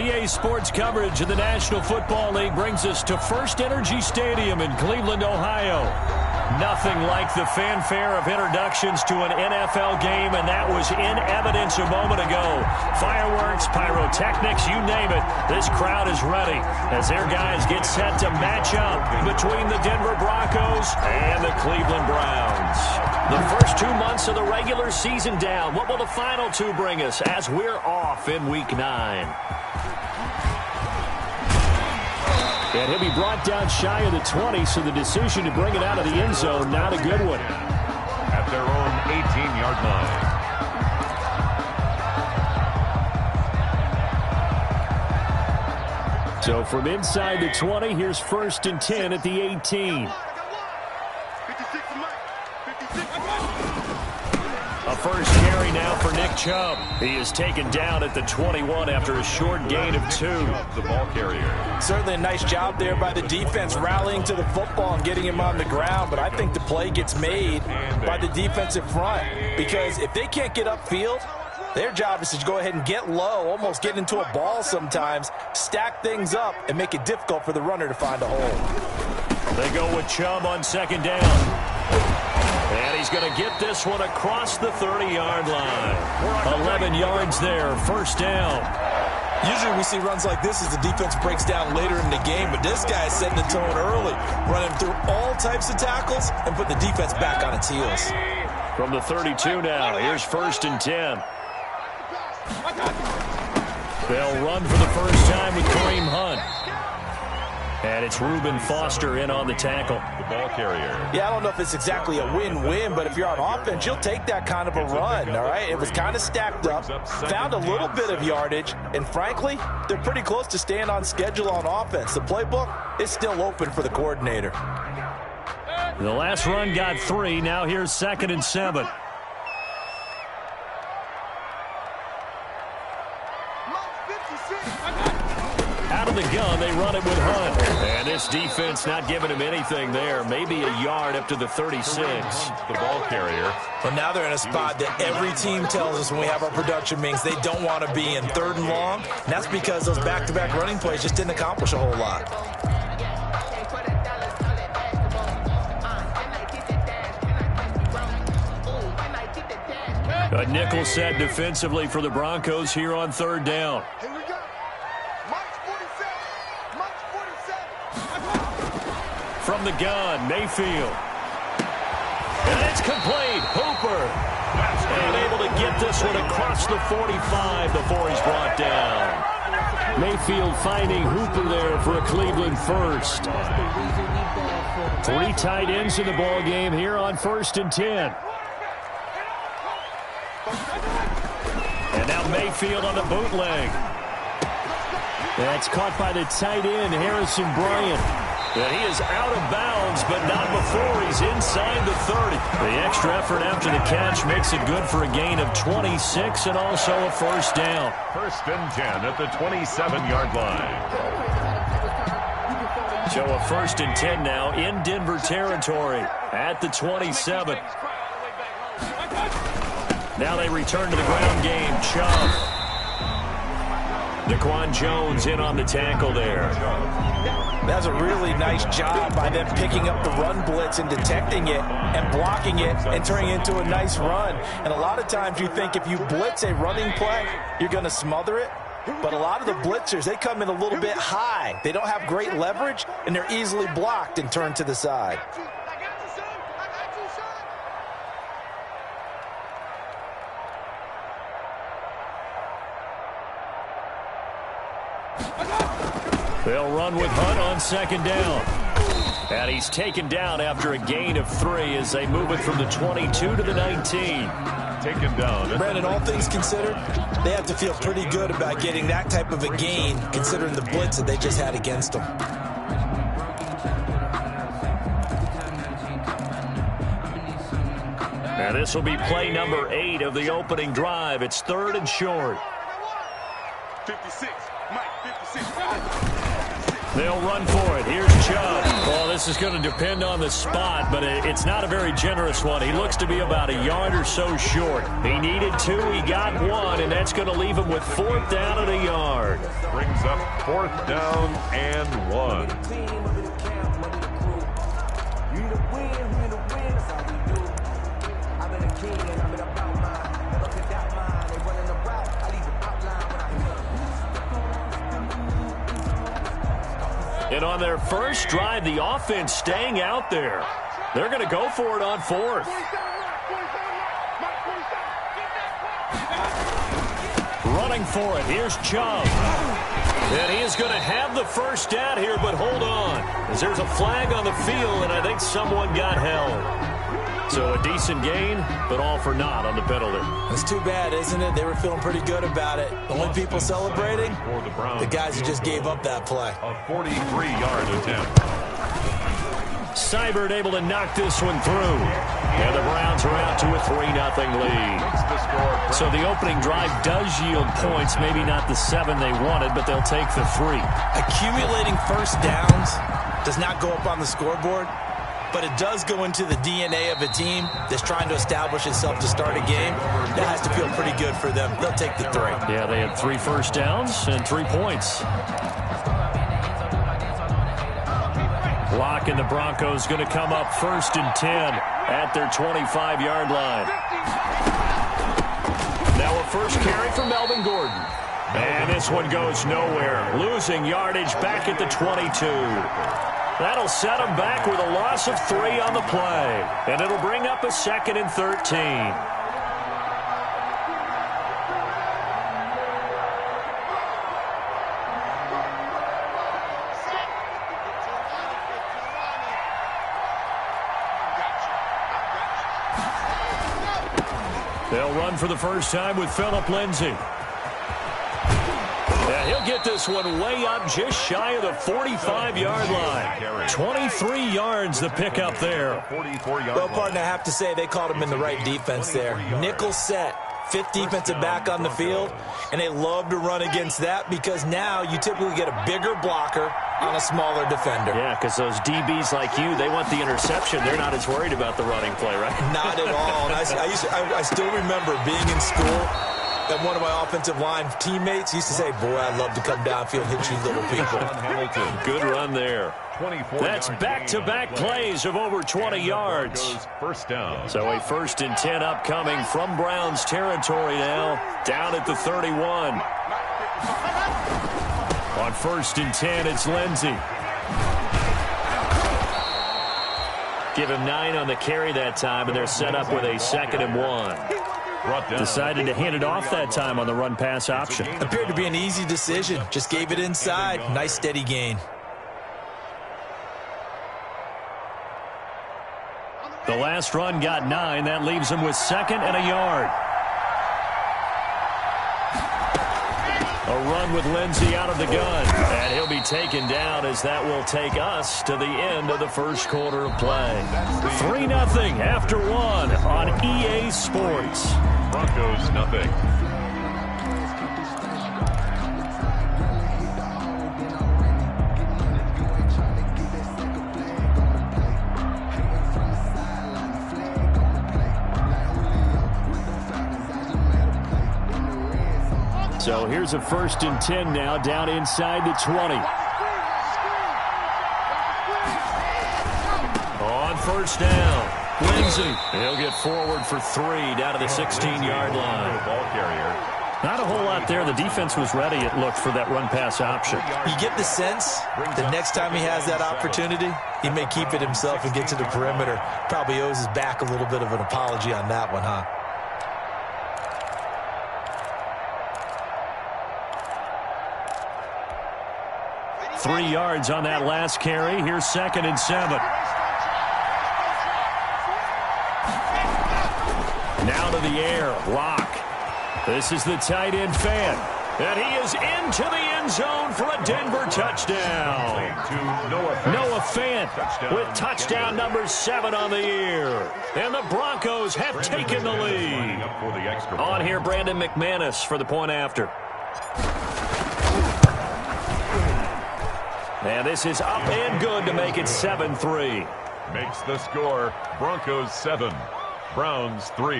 EA Sports coverage of the National Football League brings us to First Energy Stadium in Cleveland, Ohio. Nothing like the fanfare of introductions to an NFL game, and that was in evidence a moment ago. Fireworks, pyrotechnics, you name it. This crowd is ready as their guys get set to match up between the Denver Broncos and the Cleveland Browns. The first 2 months of the regular season down. What will the final two bring us as we're off in Week 9? And he'll be brought down shy of the 20, so the decision to bring it out of the end zone, not a good one. At their own 18-yard line. So from inside the 20, here's 1st and 10 at the 18. A first carry now for Nick Chubb. He is taken down at the 21 after a short gain of 2. The ball carrier. Certainly a nice job there by the defense rallying to the football and getting him on the ground, but I think the play gets made by the defensive front because if they can't get upfield, their job is to go ahead and get low, almost get into a ball sometimes, stack things up, and make it difficult for the runner to find a hole. They go with Chubb on 2nd down. And he's going to get this one across the 30-yard line. 11 yards there, 1st down. Usually we see runs like this as the defense breaks down later in the game, but this guy is setting the tone early, running through all types of tackles and put the defense back on its heels. From the 32 now, here's 1st and 10. They'll run for the first time with Kareem Hunt. And it's Reuben Foster in on the tackle. The ball carrier. Yeah, I don't know if it's exactly a win-win, but if you're on offense, you'll take that kind of a run, all right? It was kind of stacked up, found a little bit of yardage, and frankly, they're pretty close to staying on schedule on offense. The playbook is still open for the coordinator. The last run got 3. Now here's 2nd and 7. Out of the gun, they run it with Hunt. And this defense not giving him anything there. Maybe a yard up to the 36. The ball carrier. Well, now they're in a spot that every team tells us when we have our production meetings they don't want to be in 3rd and long. And that's because those back-to-back running plays just didn't accomplish a whole lot. A nickel set defensively for the Broncos here on 3rd down. From the gun, Mayfield. And it's complete. Hooper. And able to get this one across the 45 before he's brought down. Mayfield finding Hooper there for a Cleveland first. 3 tight ends in the ball game here on 1st and 10. And now Mayfield on the bootleg. That's caught by the tight end, Harrison Bryant. And he is out of bounds, but not before he's inside the 30. The extra effort after the catch makes it good for a gain of 26 and also a 1st down. 1st and 10 at the 27-yard line. So a 1st and 10 now in Denver territory at the 27. Now they return to the ground game. Chubb. Daquan Jones in on the tackle there. That's a really nice job by them picking up the run blitz and detecting it and blocking it and turning it into a nice run. And a lot of times you think if you blitz a running play, you're going to smother it. But a lot of the blitzers, they come in a little bit high. They don't have great leverage, and they're easily blocked and turned to the side. They'll run with Hunt on 2nd down. And he's taken down after a gain of 3 as they move it from the 22 to the 19. Taken down. Brandon, all things considered, they have to feel pretty good about getting that type of a gain considering the blitz that they just had against them. And this will be play number 8 of the opening drive. It's 3rd and short. 56. Mike, 56. They'll run for it. Here's Chubb. Well, this is going to depend on the spot, but it's not a very generous one. He looks to be about a yard or so short. He needed 2. He got 1, and that's going to leave him with 4th down and a yard. Brings up 4th down and 1. And on their first drive, the offense staying out there. They're going to go for it on 4th. Running for it. Here's Chubb. And he is going to have the first down here, but hold on, as there's a flag on the field, and I think someone got held. So a decent gain, but all for naught on the penalty. It's too bad, isn't it? They were feeling pretty good about it. The only people celebrating, the guys who just gave up that play. A 43-yard attempt. Seibert able to knock this one through. And the Browns are out to a 3-0 lead. So the opening drive does yield points, maybe not the 7 they wanted, but they'll take the 3. Accumulating first downs does not go up on the scoreboard, but it does go into the DNA of a team that's trying to establish itself to start a game. That has to feel pretty good for them. They'll take the 3. Yeah, they had 3 first downs and 3 points. Block, and the Broncos going to come up 1st and 10 at their 25-yard line. Now a first carry for Melvin Gordon. And this one goes nowhere. Losing yardage back at the 22. That'll set them back with a loss of 3 on the play. And it'll bring up a 2nd and 13. They'll run for the first time with Phillip Lindsay. Yeah, he'll get this one way up just shy of the 45-yard line. 23 yards the pickup there. Well, partner, I have to say they called him in the right defense there. Nickel set. 5th defensive back on the field, and they love to run against that because now you typically get a bigger blocker on a smaller defender. Yeah, because those DBs like you, they want the interception. They're not as worried about the running play, right? Not at all. And I still remember being in school, and one of my offensive line teammates used to say, boy, I'd love to come downfield and hit you little people. Good run there. That's back-to-back plays of over 20 yards. First down. So a 1st and 10 upcoming from Browns territory now, down at the 31. On 1st and 10, it's Lindsay. Give him 9 on the carry that time, and they're set up with a 2nd and 1. Decided to hand it off that time on the run-pass option. Appeared to be an easy decision. Just gave it inside. Nice steady gain. The last run got 9. That leaves him with 2nd and a yard. A run with Lindsay out of the gun. And he'll be taken down as that will take us to the end of the first quarter of play. 3-0 after 1 on EA Sports. Broncos nothing. So here's a 1st and 10 now, down inside the 20. On 1st down, Lindsay. He'll get forward for 3 down to the 16-yard line. Ball carrier. Not a whole lot there. The defense was ready, it looked, for that run-pass option. You get the sense the next time he has that opportunity, he may keep it himself and get to the perimeter. Probably owes his back a little bit of an apology on that one, huh? Three yards on that last carry. Here's 2nd and 7. Now to the air. Lock. This is the tight end fan. And he is into the end zone for a Denver touchdown. Noah Fant with touchdown number 7 on the year. And the Broncos have taken the lead. On here, Brandon McManus for the point after. And this is up and good to make it 7-3. Makes the score Broncos 7, Browns 3.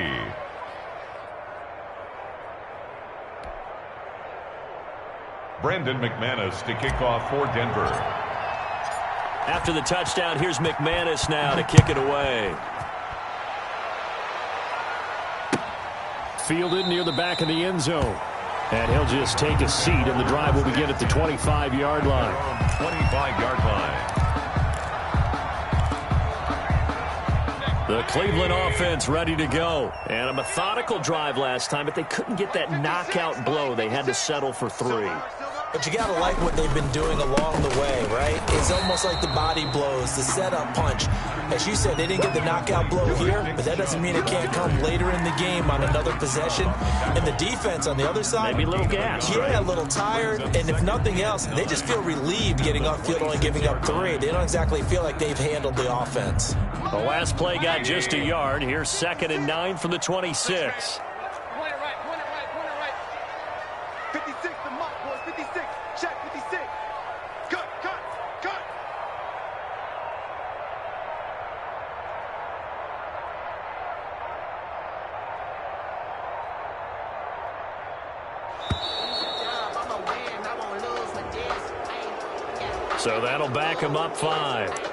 Brandon McManus to kick off for Denver. After the touchdown, here's McManus now to kick it away. Fielded near the back of the end zone. And he'll just take a seat, and the drive will begin at the 25-yard line. 25-yard line. The Cleveland offense ready to go. And a methodical drive last time, but they couldn't get that knockout blow. They had to settle for 3. But you got to like what they've been doing along the way, right? It's almost like the body blows, the setup punch. As you said, they didn't get the knockout blow here, but that doesn't mean it can't come later in the game on another possession. And the defense on the other side, maybe a little gassed, yeah, right? a little tired. And if nothing else, they just feel relieved getting upfield, only giving up 3. They don't exactly feel like they've handled the offense. The last play got just a yard. Here's 2nd and 9 from the 26. So that'll back him up 5.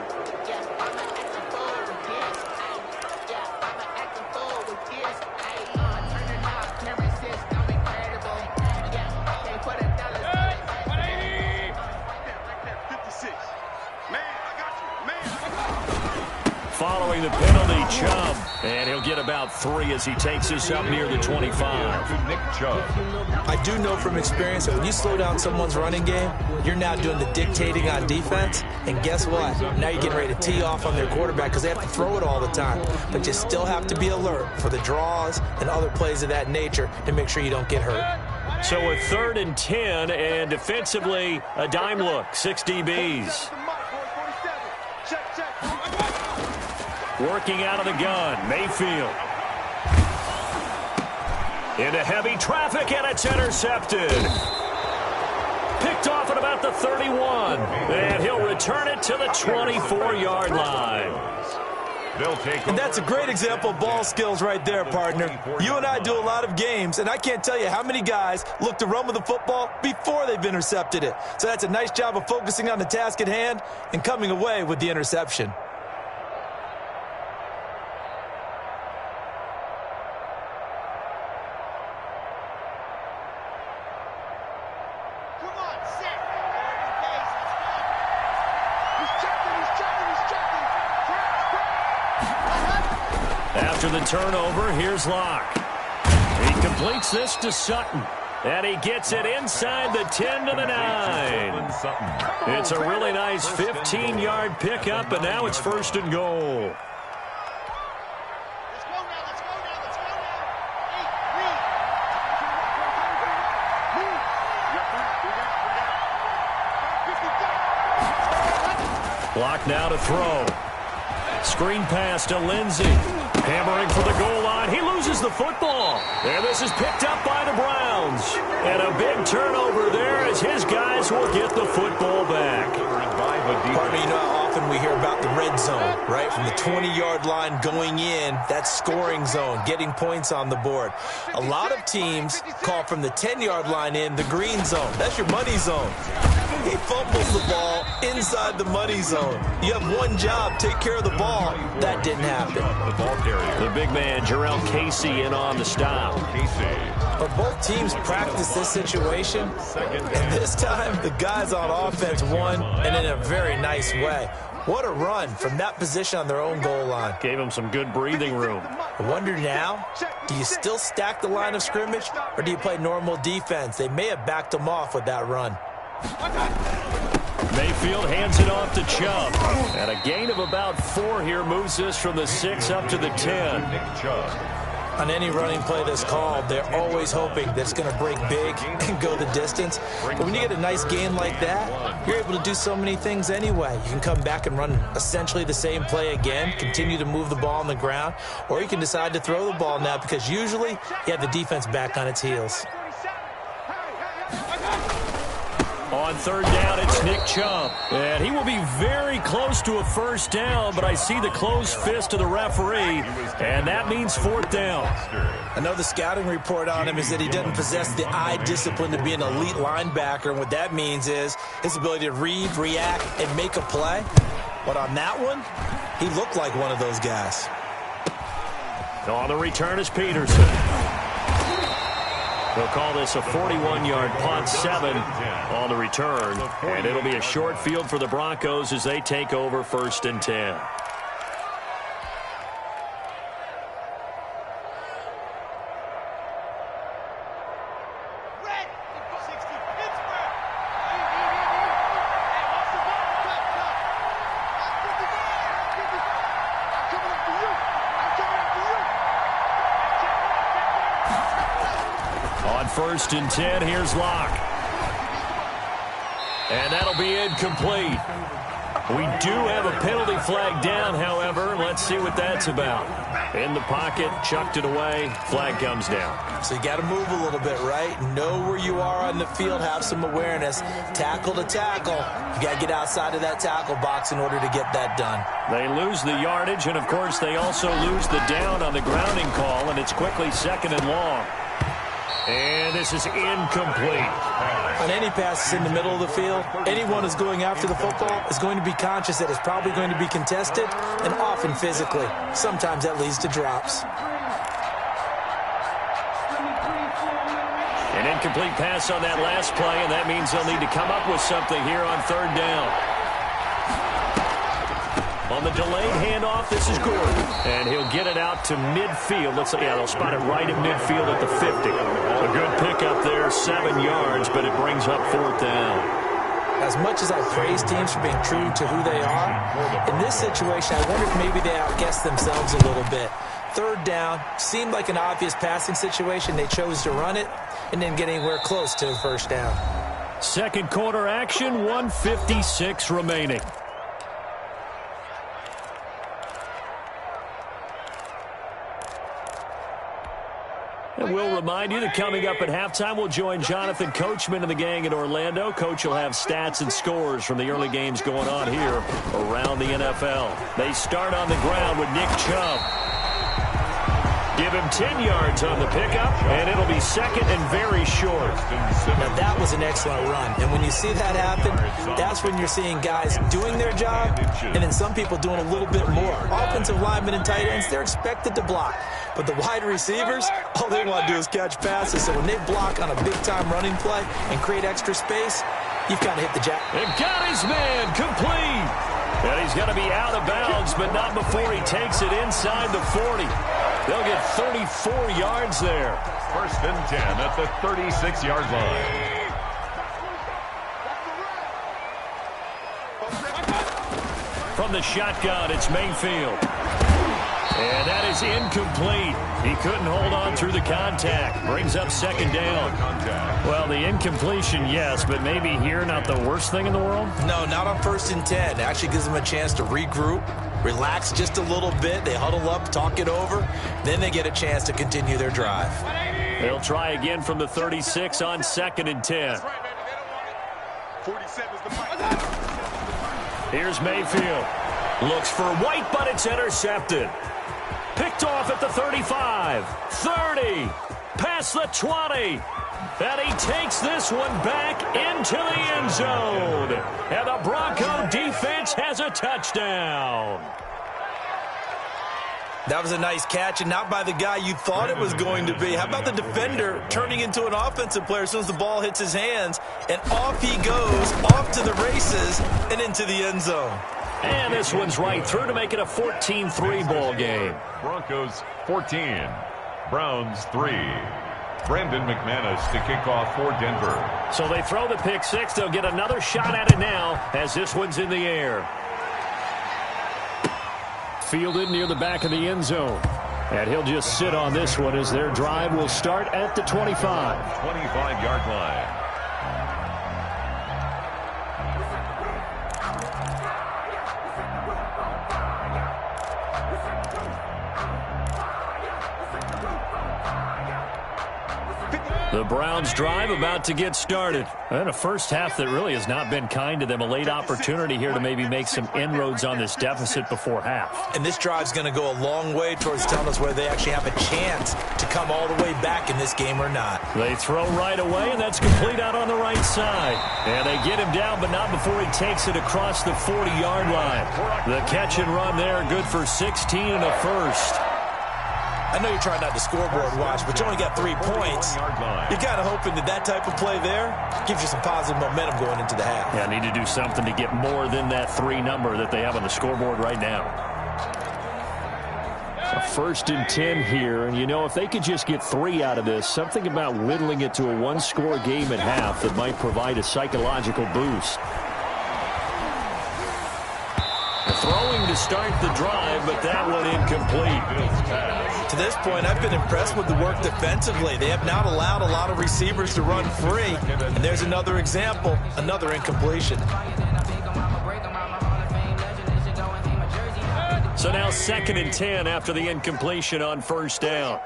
Following the penalty, Chubb. And he'll get about 3 as he takes us up near the 25. Nick Chubb. I do know from experience that when you slow down someone's running game, you're now doing the dictating on defense. And guess what? Now you're getting ready to tee off on their quarterback because they have to throw it all the time. But you still have to be alert for the draws and other plays of that nature to make sure you don't get hurt. So a 3rd and 10, and defensively, a dime look, 6 DBs. Working out of the gun, Mayfield. Into heavy traffic, and it's intercepted. Picked off at about the 31. And he'll return it to the 24-yard line. And that's a great example of ball skills right there, partner. You and I do a lot of games, and I can't tell you how many guys look to run with the football before they've intercepted it. So that's a nice job of focusing on the task at hand and coming away with the interception. After the turnover, here's Locke. He completes this to Sutton. And he gets it inside the 10 to the 9. It's a really nice 15-yard pickup, and now it's 1st and goal. Locke now to throw. Screen pass to Lindsey. Hammering for the goal line. He loses the football. And this is picked up by the Browns. And a big turnover there as his guys will get the football back. Partner, you know how often we hear about the red zone, right? From the 20-yard line going in, that scoring zone, getting points on the board. A lot of teams call from the 10-yard line in the green zone. That's your money zone. He fumbles the ball inside the money zone. You have one job, take care of the ball. That didn't happen. The ball carrier. The big man, DaReel-Casey, in on the stop. But both teams practice this situation, and this time the guys on offense won, and in a very nice way. What a run from that position on their own goal line. Gave him some good breathing room. I wonder now, do you still stack the line of scrimmage, or do you play normal defense? They may have backed them off with that run. Mayfield hands it off to Chubb. And a gain of about 4 here moves us from the 6 up to the 10. Nick Chubb. On any running play that's called, they're always hoping that it's going to break big and go the distance. But when you get a nice gain like that, you're able to do so many things anyway. You can come back and run essentially the same play again, continue to move the ball on the ground, or you can decide to throw the ball now because usually you have the defense back on its heels. On third down, it's Nick Chubb. And he will be very close to a first down, but I see the closed fist of the referee, and that means fourth down. I know the scouting report on him is that he doesn't possess the eye discipline to be an elite linebacker, and what that means is his ability to read, react, and make a play. But on that one, he looked like one of those guys. On the return is Peterson. They'll call this a 41-yard punt, 7 on the return. And it'll be a short field for the Broncos as they take over 1st and 10. On 1st and 10, here's Locke. And that'll be incomplete. We do have a penalty flag down, however. Let's see what that's about. In the pocket, chucked it away, flag comes down. So you got to move a little bit, right? Know where you are on the field, have some awareness. Tackle to tackle. You got to get outside of that tackle box in order to get that done. They lose the yardage, and of course they also lose the down on the grounding call, and it's quickly 2nd and long. And this is incomplete. On any passes in the middle of the field, anyone who's going after the football is going to be conscious that it's probably going to be contested, and often physically. Sometimes that leads to drops. An incomplete pass on that last play, and that means they'll need to come up with something here on 3rd down. On the delayed handoff, this is Gordon. And he'll get it out to midfield. They'll spot it right at midfield at the 50. A good pickup there, 7 yards, but it brings up 4th down. As much as I praise teams for being true to who they are, in this situation, I wonder if maybe they outguessed themselves a little bit. 3rd down, seemed like an obvious passing situation. They chose to run it and didn't get anywhere close to a 1st down. Second quarter action, 1:56 remaining. And we'll remind you that coming up at halftime, we'll join Jonathan Coachman and the gang in Orlando. Coach will have stats and scores from the early games going on here around the NFL. They start on the ground with Nick Chubb. Give him 10 yards on the pickup, and it'll be 2nd and very short. Now, that was an excellent run. And when you see that happen, that's when you're seeing guys doing their job, and then some people doing a little bit more. Offensive linemen and tight ends, they're expected to block. But the wide receivers, all they want to do is catch passes. So when they block on a big-time running play and create extra space, you've got to hit the jack. And got his man complete. And he's going to be out of bounds, but not before he takes it inside the 40. They'll get 34 yards there. 1st and 10 at the 36-yard line. From the shotgun, it's Mayfield. And that is incomplete. He couldn't hold on through the contact. Brings up 2nd down. Well, the incompletion, yes, but maybe here not the worst thing in the world? No, not on 1st and 10. It actually gives them a chance to regroup, relax just a little bit. They huddle up, talk it over. Then they get a chance to continue their drive. They'll try again from the 36 on 2nd and 10. Here's Mayfield. Looks for White, but it's intercepted. Picked off at the 35, 30, past the 20. And he takes this one back into the end zone. And the Bronco defense has a touchdown. That was a nice catch, and not by the guy you thought it was going to be. How about the defender turning into an offensive player as soon as the ball hits his hands, and off he goes, off to the races, and into the end zone. And this one's right through to make it a 14-3 ball game. Broncos 14, Browns 3. Brandon McManus to kick off for Denver. So they throw the pick 6. They'll get another shot at it now as this one's in the air. Fielded near the back of the end zone. And he'll just sit on this one as their drive will start at the 25. 25-yard line. The Browns drive about to get started. And a first half that really has not been kind to them. A late opportunity here to maybe make some inroads on this deficit before half. And this drive's going to go a long way towards telling us whether they actually have a chance to come all the way back in this game or not. They throw right away, and that's complete out on the right side. And they get him down, but not before he takes it across the 40-yard line. The catch and run there, good for 16 and a first. I know you're trying not to scoreboard watch, but you only got 3 points. You're kind of hoping that type of play there gives you some positive momentum going into the half. Yeah, need to do something to get more than that 3 number that they have on the scoreboard right now. A 1st and 10 here, and you know, if they could just get 3 out of this, something about whittling it to a 1-score game at half that might provide a psychological boost. Throwing to start the drive, but that one incomplete. To this point, I've been impressed with the work defensively. They have not allowed a lot of receivers to run free. And there's another example, another incompletion. So now 2nd and 10 after the incompletion on 1st down.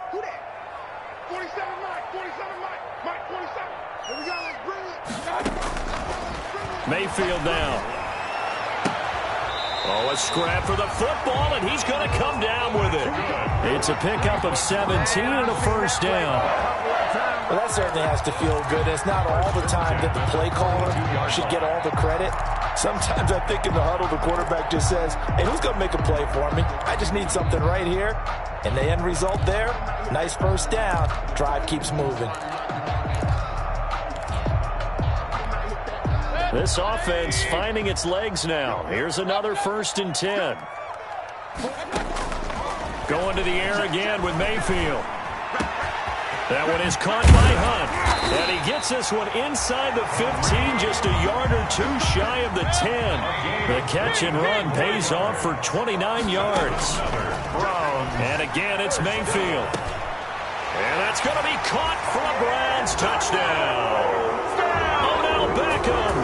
Mayfield down. Oh, a scrap for the football, and he's going to come down with it. It's a pickup of 17 and a 1st down. Well, that certainly has to feel good. It's not all the time that the play caller should get all the credit. Sometimes I think in the huddle, the quarterback just says, hey, who's going to make a play for me? I just need something right here. And the end result there, nice 1st down. Drive keeps moving. This offense finding its legs now. Here's another 1st and 10. Going to the air again with Mayfield. That one is caught by Hunt. And he gets this one inside the 15, just a yard or 2 shy of the 10. The catch and run pays off for 29 yards. And again, it's Mayfield. And that's going to be caught for a Browns touchdown. Beckham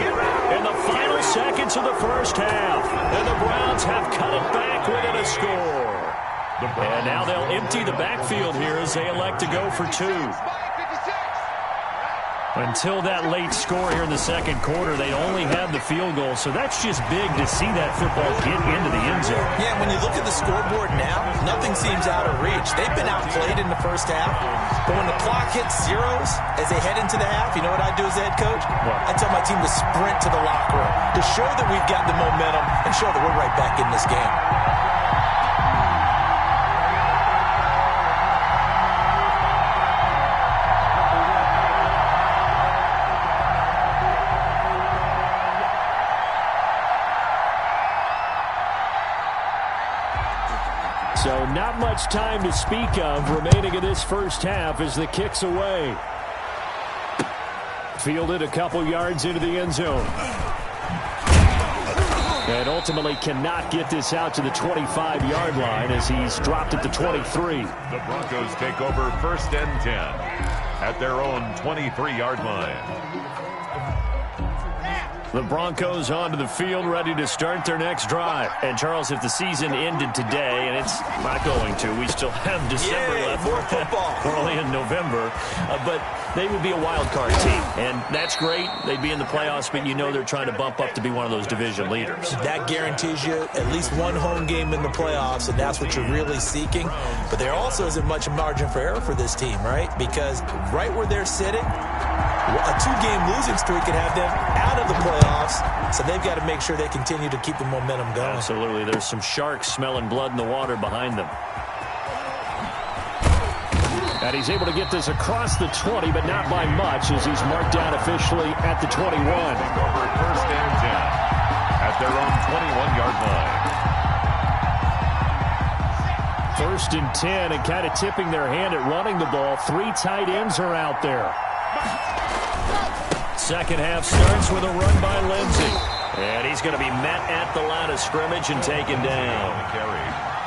in the final seconds of the 1st half. And the Browns have cut it back within a score. And now they'll empty the backfield here as they elect to go for 2. Until that late score here in the 2nd quarter, they only had the field goal. So that's just big to see that football get into the end zone. Yeah, when you look at the scoreboard now, nothing seems out of reach. They've been outplayed in the 1st half. But when the clock hits zeros as they head into the half, you know what I do as the head coach? I tell my team to sprint to the locker room to show that we've got the momentum and show that we're right back in this game. So not much time to speak of remaining in this 1st half as the kick's away. Fielded a couple yards into the end zone. And ultimately cannot get this out to the 25-yard line as he's dropped at the 23. The Broncos take over 1st and 10 at their own 23-yard line. The Broncos onto the field, ready to start their next drive. And, Charles, if the season ended today, and it's not going to, we still have December left. More football. We're only in November. But they would be a wild card team. And that's great. They'd be in the playoffs, but you know they're trying to bump up to be one of those division leaders. That guarantees you at least one home game in the playoffs, and that's what you're really seeking. But there also isn't much margin for error for this team, right? Because right where they're sitting, a 2-game losing streak could have them out of the playoffs, so they've got to make sure they continue to keep the momentum going. Absolutely. There's some sharks smelling blood in the water behind them. And he's able to get this across the 20, but not by much, as he's marked down officially at the 21. Over 1st and 10 at their own 21-yard line. 1st and 10, and kind of tipping their hand at running the ball. 3 tight ends are out there. 2nd half starts with a run by Lindsey. And he's going to be met at the line of scrimmage and taken down.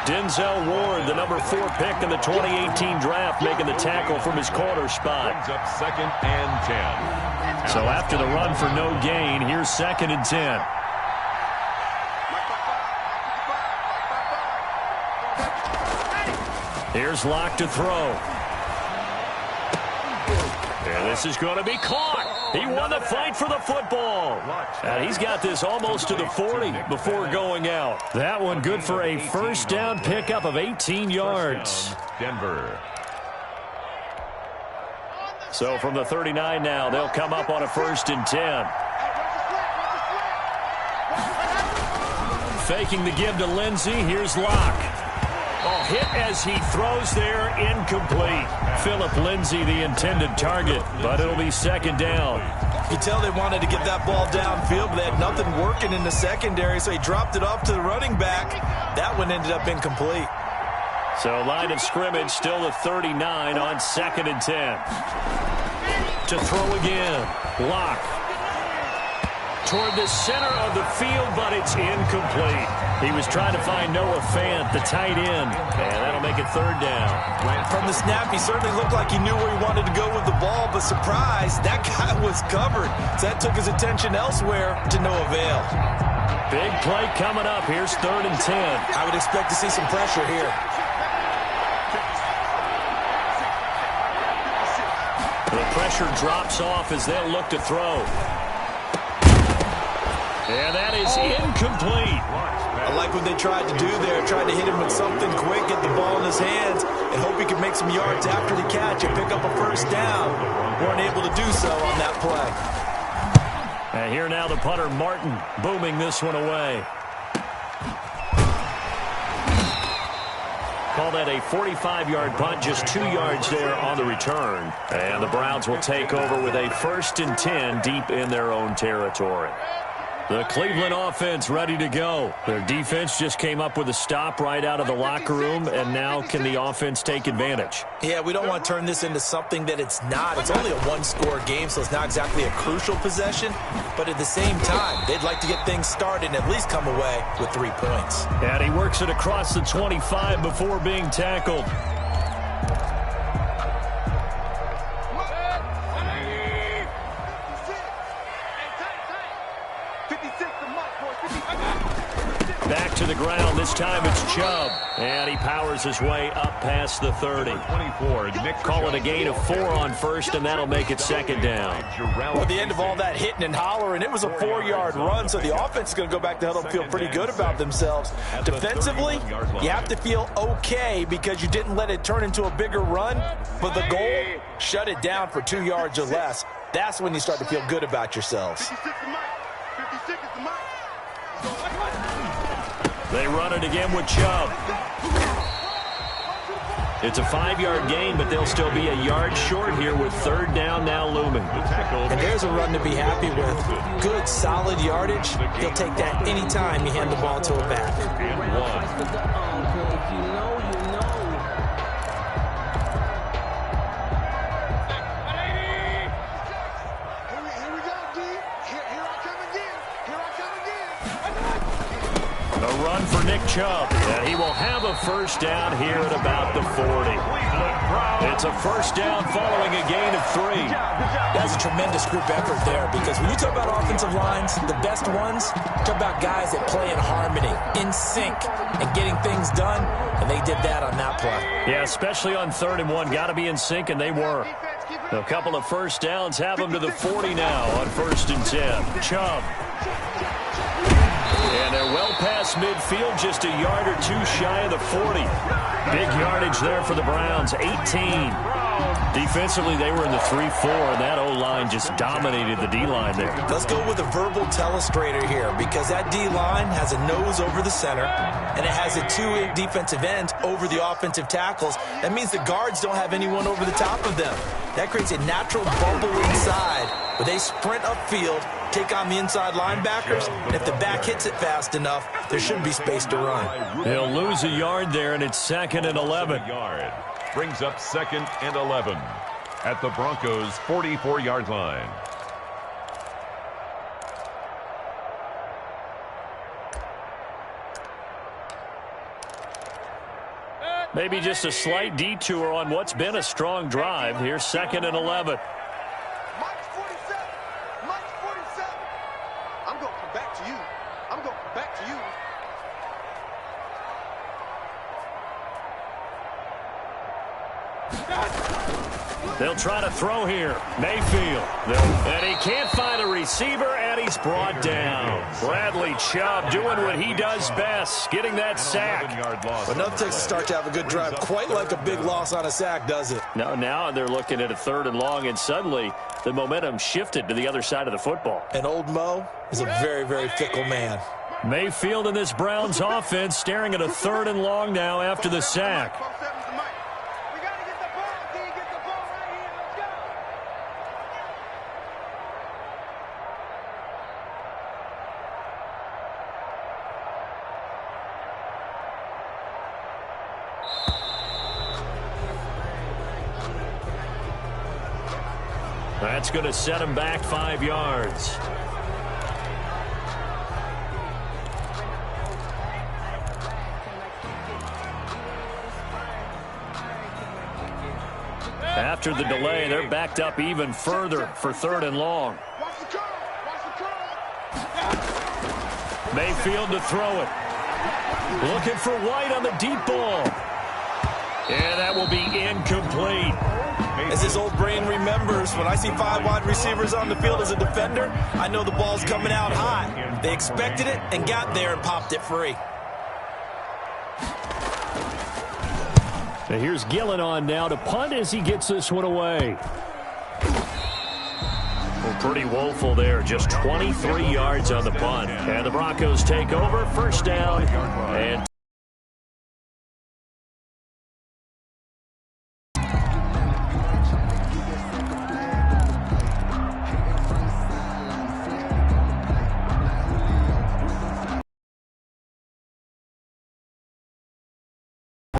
Denzel Ward, the number 4 pick in the 2018 draft, making the tackle from his corner spot. Brings up 2nd and 10. So after the run for no gain, here's 2nd and 10. Here's Locke to throw. And this is going to be caught. He won the fight for the football. And he's got this almost to the 40 before going out. That one good for a first down pickup of 18 yards. Denver. So from the 39 now, they'll come up on a 1st and 10. Faking the give to Lindsey. Here's Locke. Oh, hit as he throws there, incomplete. Philip Lindsey, the intended target, but it'll be 2nd down. You can tell they wanted to get that ball downfield, but they had nothing working in the secondary, so he dropped it off to the running back. That one ended up incomplete. So line of scrimmage still at 39 on 2nd and 10. To throw again. Locke. Toward the center of the field, but it's incomplete. He was trying to find Noah Fant, the tight end, and that'll make it 3rd down. From the snap, he certainly looked like he knew where he wanted to go with the ball, but surprise, that guy was covered. So that took his attention elsewhere to no avail. Big play coming up. Here's 3rd and 10. I would expect to see some pressure here. The pressure drops off as they'll look to throw. And that is incomplete. I like what they tried to do there. Tried to hit him with something quick, get the ball in his hands, and hope he could make some yards after the catch and pick up a 1st down. Weren't able to do so on that play. And here now the punter, Martin, booming this one away. Call that a 45-yard punt, just 2 yards there on the return. And the Browns will take over with a 1st and 10 deep in their own territory. The Cleveland offense ready to go. Their defense just came up with a stop right out of the locker room, and now can the offense take advantage? Yeah, we don't want to turn this into something that it's not. It's only a 1-score game, so it's not exactly a crucial possession. But at the same time, they'd like to get things started and at least come away with 3 points. And he works it across the 25 before being tackled. Back to the ground. This time it's Chubb. And he powers his way up past the 30. 24, Nick. Call it a gain of 4 on 1st, and that'll make it 2nd down. Well, at the end of all that hitting and hollering, it was a 4-yard run, so the offense is going to go back to huddle and feel pretty good about themselves. Defensively, you have to feel okay because you didn't let it turn into a bigger run, but the goal, shut it down for 2 yards or less. That's when you start to feel good about yourselves. They run it again with Chubb. It's a 5-yard gain, but they'll still be a yard short here with 3rd down now looming. And there's a run to be happy with. Good, solid yardage. He'll take that anytime you hand the ball to a back. And 1. A run for Nick Chubb, and he will have a 1st down here at about the 40. It's a 1st down following a gain of 3. That's a tremendous group effort there, because when you talk about offensive lines, the best ones, talk about guys that play in harmony, in sync, and getting things done, and they did that on that play. Yeah, especially on 3rd and 1. Got to be in sync, and they were. A couple of 1st downs have them to the 40 now on 1st and 10. Chubb. And they're well past midfield, just a yard or 2 shy of the 40. Big yardage there for the Browns, 18. Defensively, they were in the 3-4, and that O-line just dominated the D-line there. Let's go with a verbal telestrator here, because that D-line has a nose over the center, and it has a 2 defensive ends over the offensive tackles. That means the guards don't have anyone over the top of them. That creates a natural bubble inside, where they sprint upfield, take on the inside linebackers, and if the back hits it fast enough, there should be space to run. They'll lose a yard there, and it's 2nd and 11. Yard. Brings up 2nd and 11 at the Broncos' 44-yard line. Maybe just a slight detour on what's been a strong drive. Here's 2nd and 11. March 47. March 47. I'm going to come back to you. I'm going to come back to you. They'll try to throw here. Mayfield. And he can't find a receiver, and he's brought down. Bradley Chubb doing what he does best, getting that sack. But nothing takes a start to have a good drive, quite like a big loss on a sack, does it? Now they're looking at a 3rd and long, and suddenly the momentum shifted to the other side of the football. And old Mo is a very, very fickle man. Mayfield in this Browns offense staring at a 3rd and long now after the sack. That's going to set him back 5 yards. After the delay, they're backed up even further for 3rd and long. Mayfield to throw it. Looking for White on the deep ball. And that will be incomplete. As his old brain remembers, when I see 5 wide receivers on the field as a defender, I know the ball's coming out high. They expected it and got there and popped it free. Now here's Gillen on now to punt as he gets this one away. Well, pretty woeful there. Just 23 yards on the punt. And the Broncos take over. 1st down and